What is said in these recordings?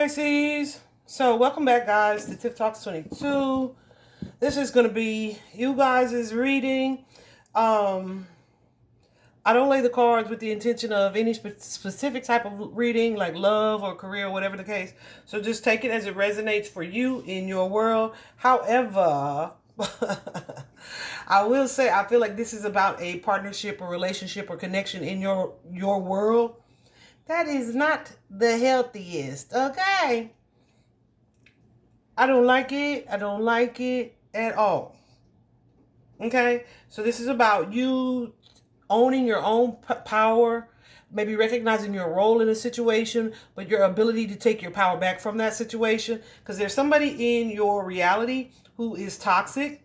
Pisces. So welcome back, guys, to Tip Talks 22. This is going to be you guys' reading. I don't lay the cards with the intention of any specific type of reading, like love or career or whatever the case. So just take it as it resonates for you in your world. However, I will say I feel like this is about a partnership or relationship or connection in your world. That is not the healthiest, okay? I don't like it. I don't like it at all. Okay? So this is about you owning your own power, maybe recognizing your role in a situation, but your ability to take your power back from that situation. Because there's somebody in your reality who is toxic.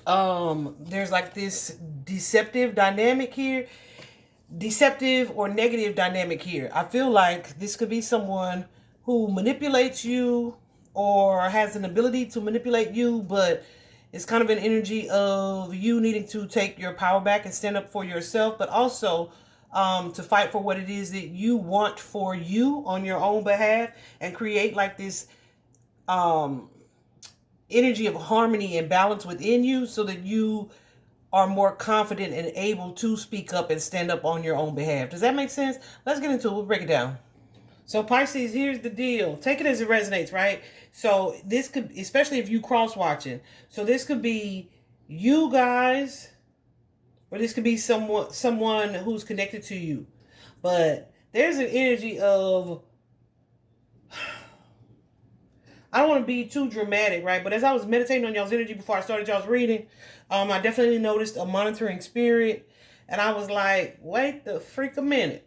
There's like this deceptive dynamic here. Deceptive or negative dynamic here. I feel like this could be someone who manipulates you or has an ability to manipulate you, but it's kind of an energy of you needing to take your power back and stand up for yourself, but also to fight for what it is that you want for you on your own behalf and create like this energy of harmony and balance within you so that you are more confident and able to speak up and stand up on your own behalf. Does that make sense? Let's get into it. We'll break it down. So Pisces, here's the deal. Take it as it resonates, right? So this could, especially if you cross watching. So this could be you guys, or this could be someone who's connected to you. But there's an energy of, I don't want to be too dramatic, right? But as I was meditating on y'all's energy before I started y'all's reading, I definitely noticed a monitoring spirit. And I was like, wait the freak a minute.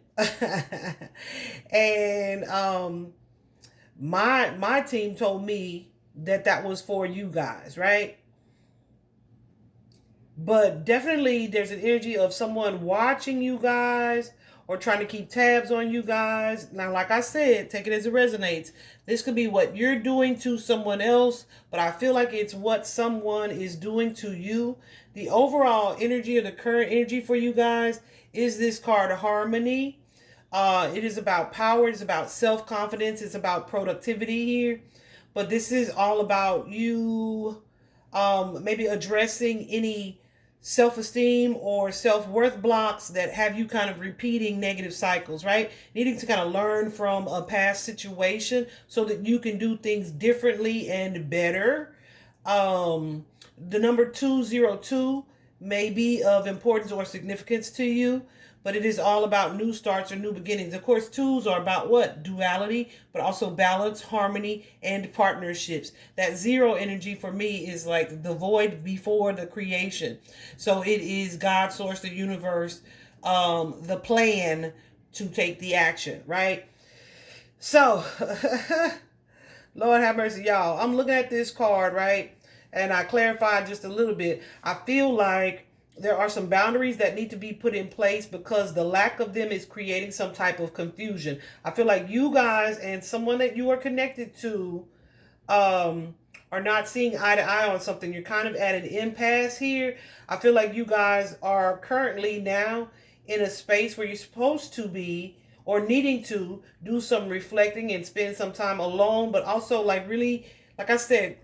And my team told me that was for you guys, right? But definitely there's an energy of someone watching you guys or trying to keep tabs on you guys. Now, like I said, take it as it resonates. This could be what you're doing to someone else, but I feel like it's what someone is doing to you. The overall energy or the current energy for you guys is this card, Harmony. It is about power. It's about self-confidence. It's about productivity here. But this is all about you maybe addressing any self-esteem or self-worth blocks that have you kind of repeating negative cycles, right? Needing to kind of learn from a past situation so that you can do things differently and better. The number 202 may be of importance or significance to you, but it is all about new starts or new beginnings. Of course, twos are about what? Duality, but also balance, harmony, and partnerships. That zero energy for me is like the void before the creation. So it is God, source, the universe, the plan to take the action, right? So, Lord have mercy, y'all. I'm looking at this card, right? And I clarified just a little bit. I feel like there are some boundaries that need to be put in place because the lack of them is creating some type of confusion. I feel like you guys and someone that you are connected to are not seeing eye to eye on something. You're kind of at an impasse here. I feel like you guys are currently now in a space where you're supposed to be or needing to do some reflecting and spend some time alone, but also like really, like I said,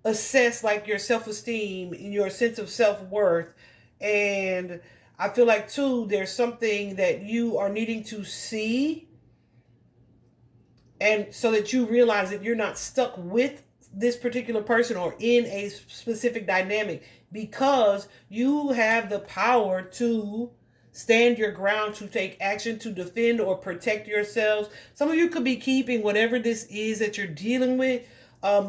assess like your self-esteem and your sense of self-worth. And I feel like too there's something that you are needing to see, and so that you realize that you're not stuck with this particular person or in a specific dynamic, because you have the power to stand your ground, to take action, to defend or protect yourselves. Some of you could be keeping whatever this is that you're dealing with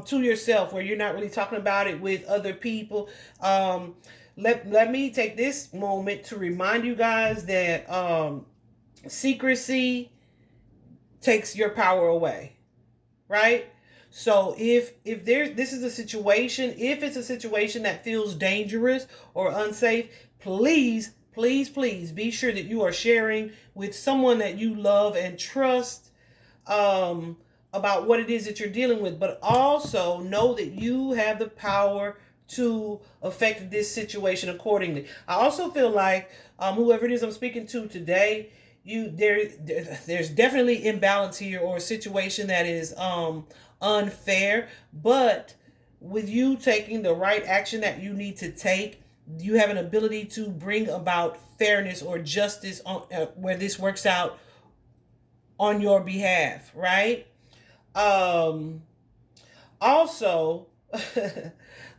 to yourself, where you're not really talking about it with other people. Let me take this moment to remind you guys that secrecy takes your power away, right? So if this is a situation, if it's a situation that feels dangerous or unsafe, please be sure that you are sharing with someone that you love and trust about what it is that you're dealing with, but also know that you have the power to affect this situation accordingly. I also feel like whoever it is I'm speaking to today, there's definitely imbalance here, or a situation that is unfair. But with you taking the right action that you need to take, you have an ability to bring about fairness or justice on where this works out on your behalf, right? Um, Also,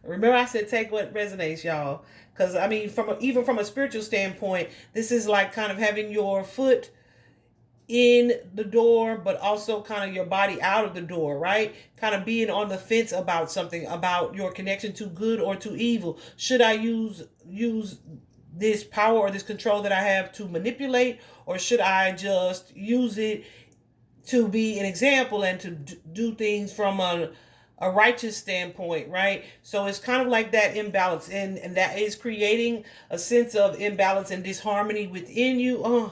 remember I said take what resonates, y'all. Because I mean, even from a spiritual standpoint, this is like kind of having your foot in the door, but also kind of your body out of the door, right? Kind of being on the fence about something, about your connection to good or to evil. Should I use this power or this control that I have to manipulate, or should I just use it to be an example and to do things from a righteous standpoint, right? So it's kind of like that imbalance, and that is creating a sense of imbalance and disharmony within you.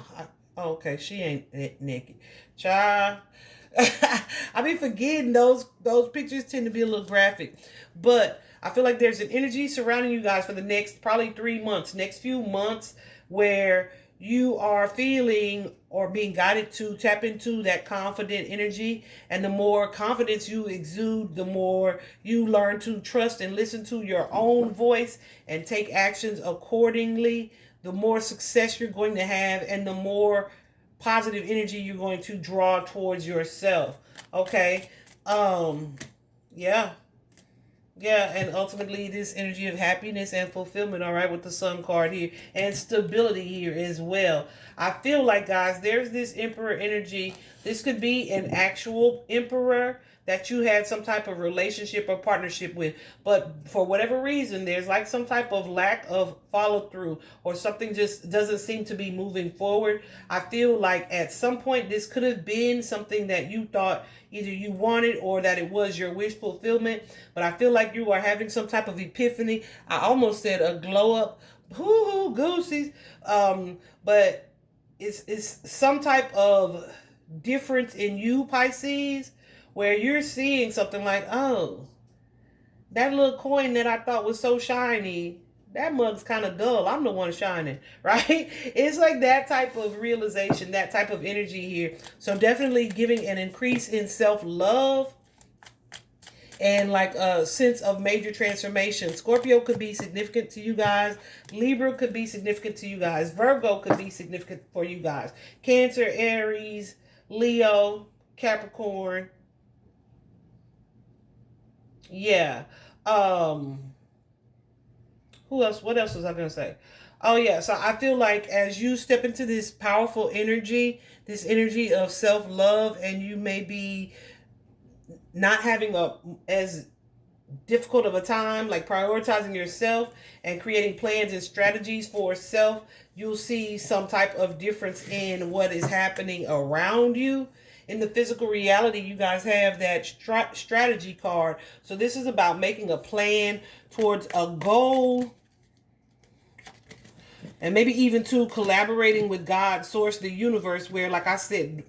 Okay, she ain't naked, child. I be forgetting those pictures tend to be a little graphic, but I feel like there's an energy surrounding you guys for the next probably 3 months, next few months, where you are feeling or being guided to tap into that confident energy. And the more confidence you exude, the more you learn to trust and listen to your own voice and take actions accordingly, the more success you're going to have, and the more positive energy you're going to draw towards yourself. Okay. Yeah. Yeah, and ultimately this energy of happiness and fulfillment, all right, with the Sun card here, and stability here as well. I feel like, guys, there's this Emperor energy. This could be an actual Emperor that you had some type of relationship or partnership with, but for whatever reason, there's like some type of lack of follow through, or something just doesn't seem to be moving forward. I feel like at some point this could have been something that you thought either you wanted or that it was your wish fulfillment, but I feel like you are having some type of epiphany. I almost said a glow up. Hoo hoo goosies. But it's some type of difference in you, Pisces, where you're seeing something like, oh, that little coin that I thought was so shiny, that mug's kind of dull. I'm the one shining, right? It's like that type of realization, that type of energy here. So definitely giving an increase in self-love and like a sense of major transformation. Scorpio could be significant to you guys. Libra could be significant to you guys. Virgo could be significant for you guys. Cancer, Aries, Leo, Capricorn. Yeah. Who else? What else was I going to say? Oh, yeah. So I feel like as you step into this powerful energy, this energy of self-love, and you may be not having as difficult of a time, like prioritizing yourself and creating plans and strategies for self, you'll see some type of difference in what is happening around you. In the physical reality, you guys have that strategy card. So this is about making a plan towards a goal, and maybe even to collaborating with God, source, the universe, where, like I said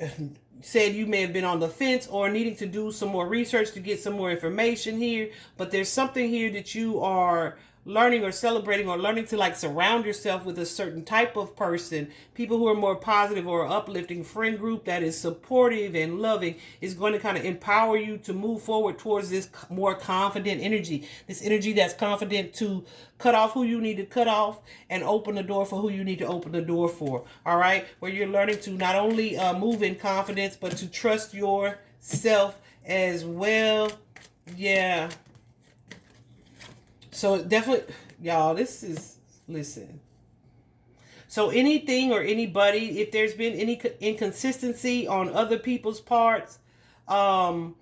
you may have been on the fence or needing to do some more research to get some more information here, but there's something here that you are learning or celebrating, or learning to like surround yourself with a certain type of person, people who are more positive, or uplifting friend group that is supportive and loving, is going to kind of empower you to move forward towards this more confident energy, this energy that's confident to cut off who you need to cut off and open the door for who you need to open the door for. All right, where you're learning to not only move in confidence, but to trust yourself as well. Yeah. So definitely, y'all, this is, listen. So anything or anybody, if there's been any inconsistency on other people's parts, or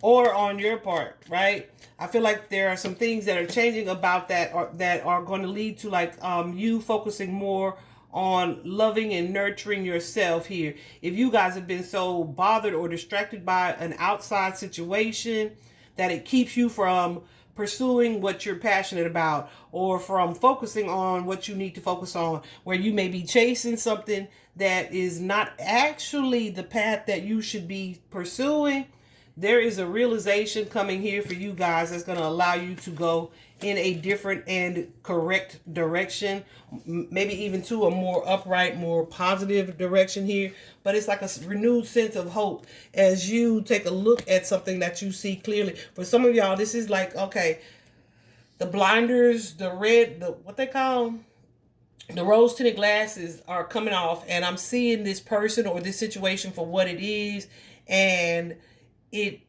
on your part, right? I feel like there are some things that are changing about that, or that are going to lead to like you focusing more on loving and nurturing yourself here. If you guys have been so bothered or distracted by an outside situation that it keeps you from pursuing what you're passionate about, or from focusing on what you need to focus on, where you may be chasing something that is not actually the path that you should be pursuing, there is a realization coming here for you guys that's going to allow you to go in a different and correct direction, maybe even to a more upright, more positive direction here. But it's like a renewed sense of hope as you take a look at something that you see clearly. For some of y'all, this is like, okay, the blinders, the red, the what they call them, the rose tinted glasses are coming off, and I'm seeing this person or this situation for what it is, and it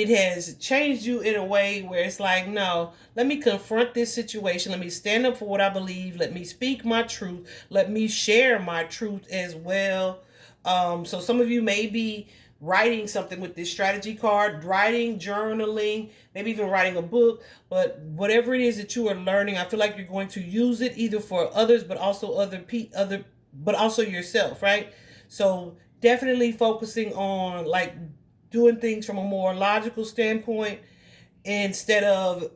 has changed you in a way where it's like, no, let me confront this situation. Let me stand up for what I believe. Let me speak my truth. Let me share my truth as well. So some of you may be writing something with this strategy card, writing, journaling, maybe even writing a book. But whatever it is that you are learning, I feel like you're going to use it either for others, but also but also yourself, right? So definitely focusing on like doing things from a more logical standpoint instead of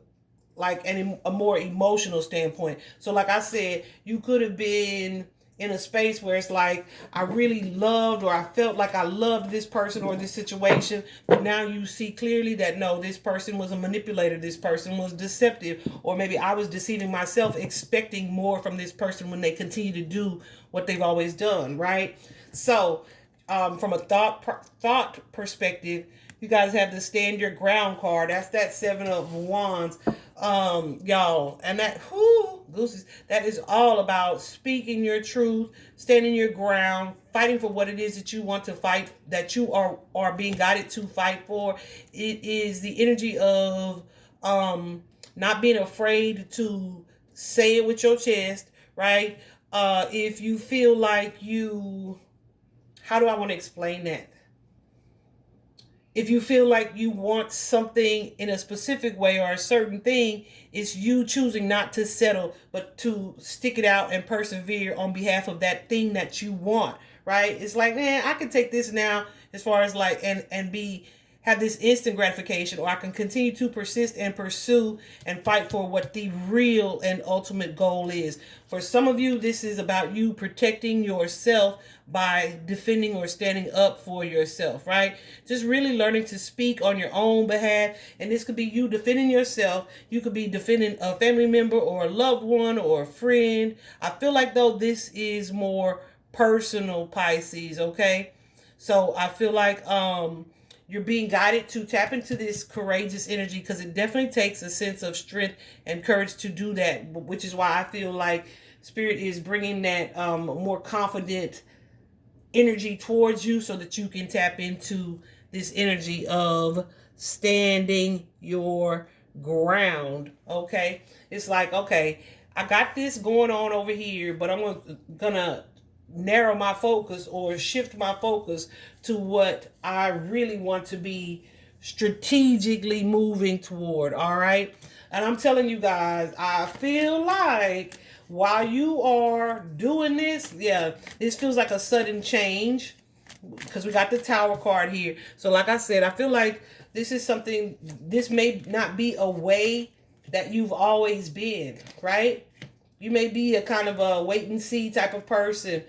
like a more emotional standpoint. So like I said, you could have been in a space where it's like, I really loved, or I felt like I loved this person or this situation, but now you see clearly that no, this person was a manipulator, this person was deceptive, or maybe I was deceiving myself expecting more from this person when they continue to do what they've always done, right? So from a thought perspective, you guys have the stand your ground card. That's that 7 of Wands, y'all, and that gooses, that is all about speaking your truth, standing your ground, fighting for what it is that you want to fight, that you are being guided to fight for. It is the energy of not being afraid to say it with your chest, right? If you feel like how do I want to explain that? If you feel like you want something in a specific way or a certain thing, it's you choosing not to settle, but to stick it out and persevere on behalf of that thing that you want, right? It's like, man, I can take this now as far as like, and have this instant gratification, or I can continue to persist and pursue and fight for what the real and ultimate goal is. For some of you, this is about you protecting yourself by defending or standing up for yourself, right? Just really learning to speak on your own behalf. And this could be you defending yourself. You could be defending a family member or a loved one or a friend. I feel like though this is more personal, Pisces, okay? So I feel like you're being guided to tap into this courageous energy, because it definitely takes a sense of strength and courage to do that, which is why I feel like Spirit is bringing that more confident energy towards you so that you can tap into this energy of standing your ground, okay? It's like, okay, I got this going on over here, but I'm gonna narrow my focus or shift my focus to what I really want to be strategically moving toward, all right? And I'm telling you guys, I feel like while you are doing this, yeah, this feels like a sudden change because we got the Tower card here. So like I said, I feel like this is something, this may not be a way that you've always been, right? You may be a kind of a wait and see type of person.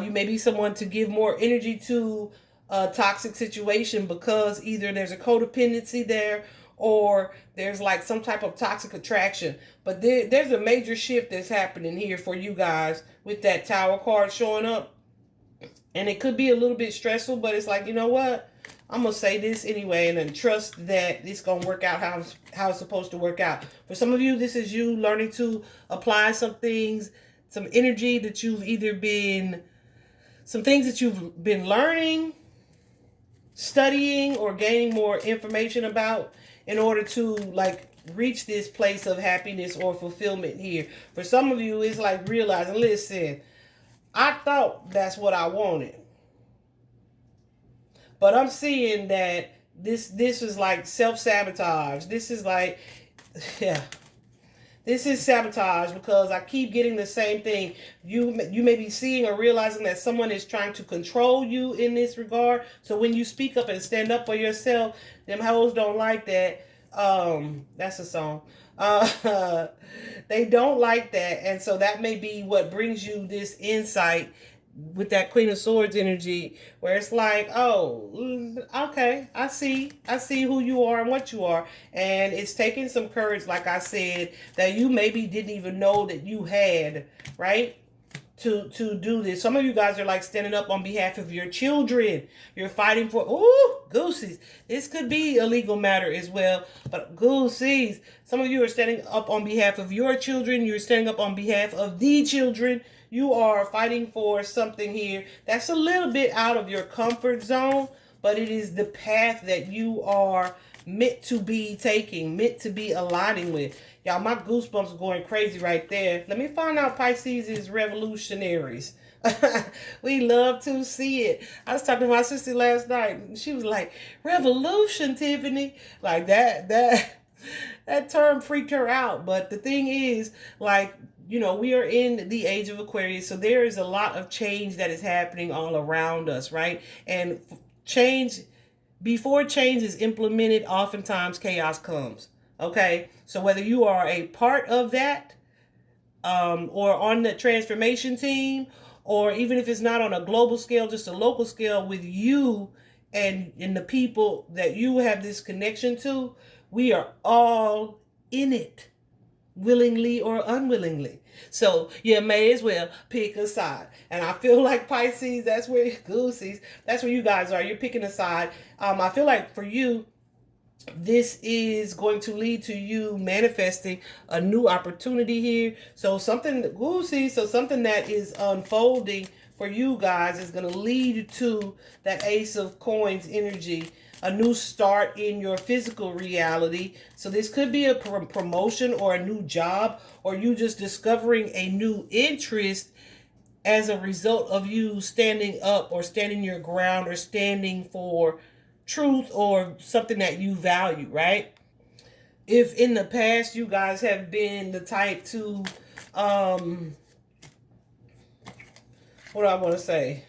You may be someone to give more energy to a toxic situation because either there's a codependency there or there's like some type of toxic attraction. But there's a major shift that's happening here for you guys with that Tower card showing up. And it could be a little bit stressful, but it's like, you know what? I'm going to say this anyway and then trust that it's going to work out how it's supposed to work out. For some of you, this is you learning to apply some things, some energy that you've either been, some things that you've been learning, studying, or gaining more information about in order to like reach this place of happiness or fulfillment here. For some of you, it's like realizing, listen, I thought that's what I wanted, but I'm seeing that this is like self-sabotage. This is like, yeah, this is sabotage because I keep getting the same thing. You may be seeing or realizing that someone is trying to control you in this regard. So when you speak up and stand up for yourself, them hoes don't like that. That's a song. They don't like that. And so that may be what brings you this insight with that Queen of Swords energy, where it's like, oh, okay, I see who you are and what you are. And it's taking some courage, like I said, that you maybe didn't even know that you had, right? To do this. Some of you guys are like standing up on behalf of your children. You're fighting for, ooh, goosies. This could be a legal matter as well, but goosies. Some of you are standing up on behalf of your children. You're standing up on behalf of the children. You are fighting for something here that's a little bit out of your comfort zone, but it is the path that you are meant to be taking, meant to be aligning with. Y'all, my goosebumps are going crazy right there. Let me find out Pisces is revolutionaries. We love to see it. I was talking to my sister last night, and she was like, revolution, Tiffany. Like that term freaked her out. But the thing is, like, you know, we are in the age of Aquarius, so there is a lot of change that is happening all around us, right? And change, before change is implemented, oftentimes chaos comes. Okay, so whether you are a part of that, or on the transformation team, or even if it's not on a global scale, just a local scale with you and the people that you have this connection to, we are all in it, willingly or unwillingly. So you may as well pick a side. And I feel like Pisces, that's where Goosies, that's where you guys are. You're picking a side. I feel like for you, this is going to lead to you manifesting a new opportunity here. So something that is unfolding for you guys is going to lead to that Ace of Coins energy, a new start in your physical reality. So this could be a promotion or a new job, or you just discovering a new interest as a result of you standing up or standing your ground or standing for truth or something that you value, right? If in the past you guys have been the type to, what do I want to say?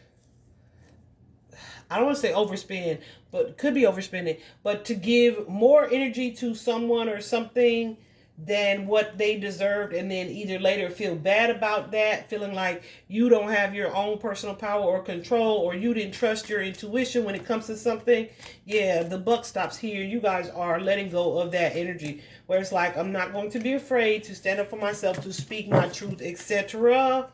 I don't want to say overspend, but could be overspending, but to give more energy to someone or something than what they deserved, and then either later feel bad about that, feeling like you don't have your own personal power or control, or you didn't trust your intuition when it comes to something. Yeah, the buck stops here. You guys are letting go of that energy where it's like, I'm not going to be afraid to stand up for myself, to speak my truth, etc.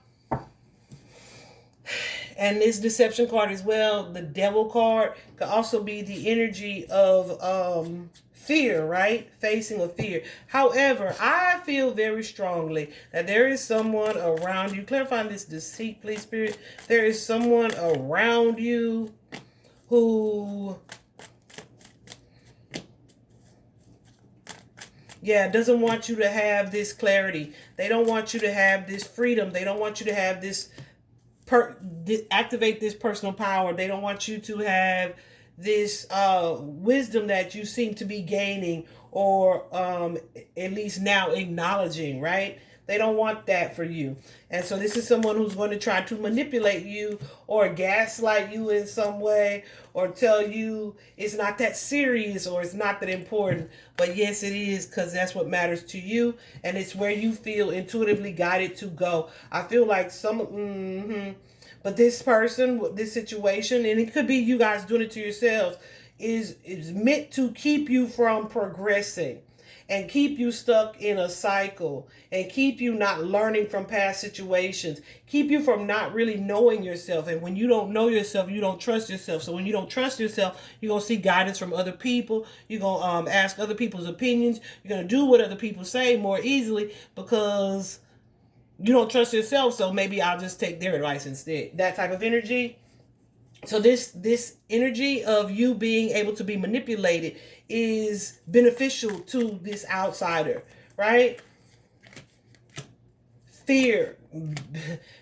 And this deception card as well, the devil card, could also be the energy of fear, right? Facing a fear. However, I feel very strongly that there is someone around you. Clarify this deceit, please, Spirit. There is someone around you who, yeah, doesn't want you to have this clarity. They don't want you to have this freedom. They don't want you to have this activate this personal power. They don't want you to have this wisdom that you seem to be gaining, or at least now acknowledging, right? They don't want that for you. And so this is someone who's going to try to manipulate you or gaslight you in some way, or tell you it's not that serious or it's not that important. But yes, it is, because that's what matters to you, and it's where you feel intuitively guided to go. I feel like but this person, this situation, and it could be you guys doing it to yourselves, is meant to keep you from progressing and keep you stuck in a cycle and keep you not learning from past situations, keep you from not really knowing yourself. And when you don't know yourself, you don't trust yourself. So when you don't trust yourself, you're going to seek guidance from other people. You're going to ask other people's opinions. You're going to do what other people say more easily because you don't trust yourself. So maybe I'll just take their advice instead. That type of energy. So this energy of you being able to be manipulated is beneficial to this outsider, right? Fear,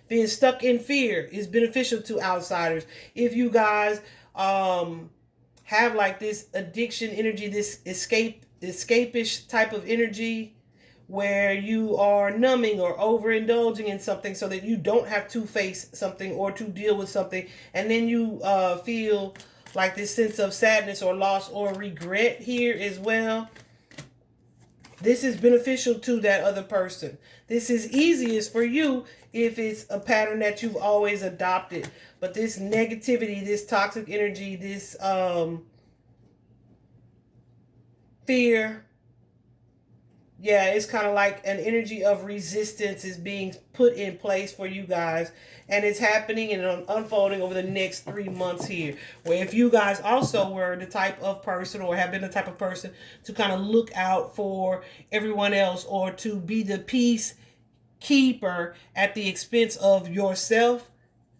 being stuck in fear is beneficial to outsiders. If you guys have like this addiction energy, this escapish type of energy, where you are numbing or overindulging in something so that you don't have to face something or to deal with something, and then you feel like this sense of sadness or loss or regret here as well. This is beneficial to that other person. This is easiest for you if it's a pattern that you've always adopted. But this negativity, this toxic energy, this fear, yeah, it's kind of like an energy of resistance is being put in place for you guys. And it's happening and unfolding over the next 3 months here. Where if you guys also were the type of person or have been the type of person to kind of look out for everyone else or to be the peacekeeper at the expense of yourself,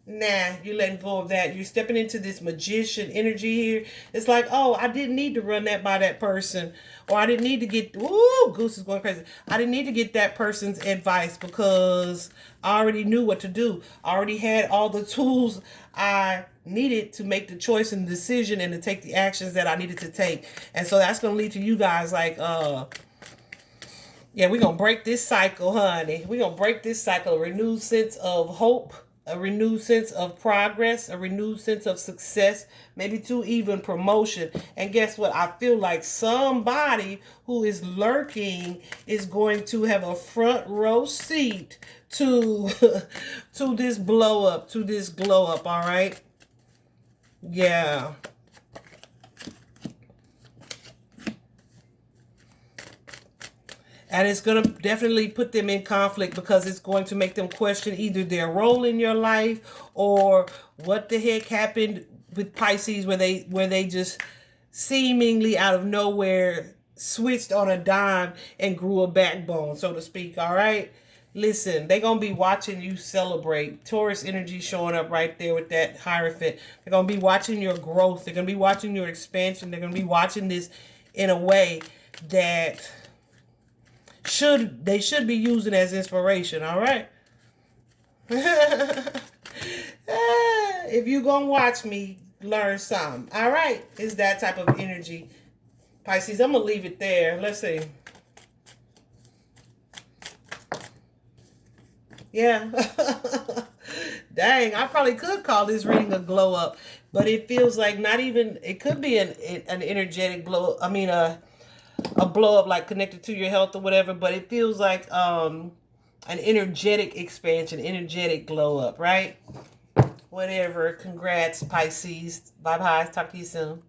nah, you're letting go of that. You're stepping into this magician energy here. It's like, oh, I didn't need to run that by that person. Or I didn't need to get, ooh, Goose is going crazy. I didn't need to get that person's advice because I already knew what to do. I already had all the tools I needed to make the choice and decision and to take the actions that I needed to take. And so that's going to lead to you guys like, yeah, we're going to break this cycle, honey. We're going to break this cycle. A renewed sense of hope, a renewed sense of progress, a renewed sense of success, maybe to even promotion. And guess what? I feel like somebody who is lurking is going to have a front row seat to to this blow up, to this glow up, all right? Yeah. And it's going to definitely put them in conflict because it's going to make them question either their role in your life or what the heck happened with Pisces where they just seemingly out of nowhere switched on a dime and grew a backbone, so to speak, all right? Listen, they're going to be watching you celebrate. Taurus energy showing up right there with that Hierophant. They're going to be watching your growth. They're going to be watching your expansion. They're going to be watching this in a way that they should be using as inspiration, all right? If you gonna watch me, learn some. All right, it's that type of energy. Pisces, I'm gonna leave it there. Let's see. Yeah. Dang, I probably could call this reading a glow up, but it feels like not even, it could be an energetic blow. I mean, a blow up like connected to your health or whatever, but it feels like an energetic expansion, energetic glow up, right? Whatever. Congrats, Pisces. Bye bye. Talk to you soon.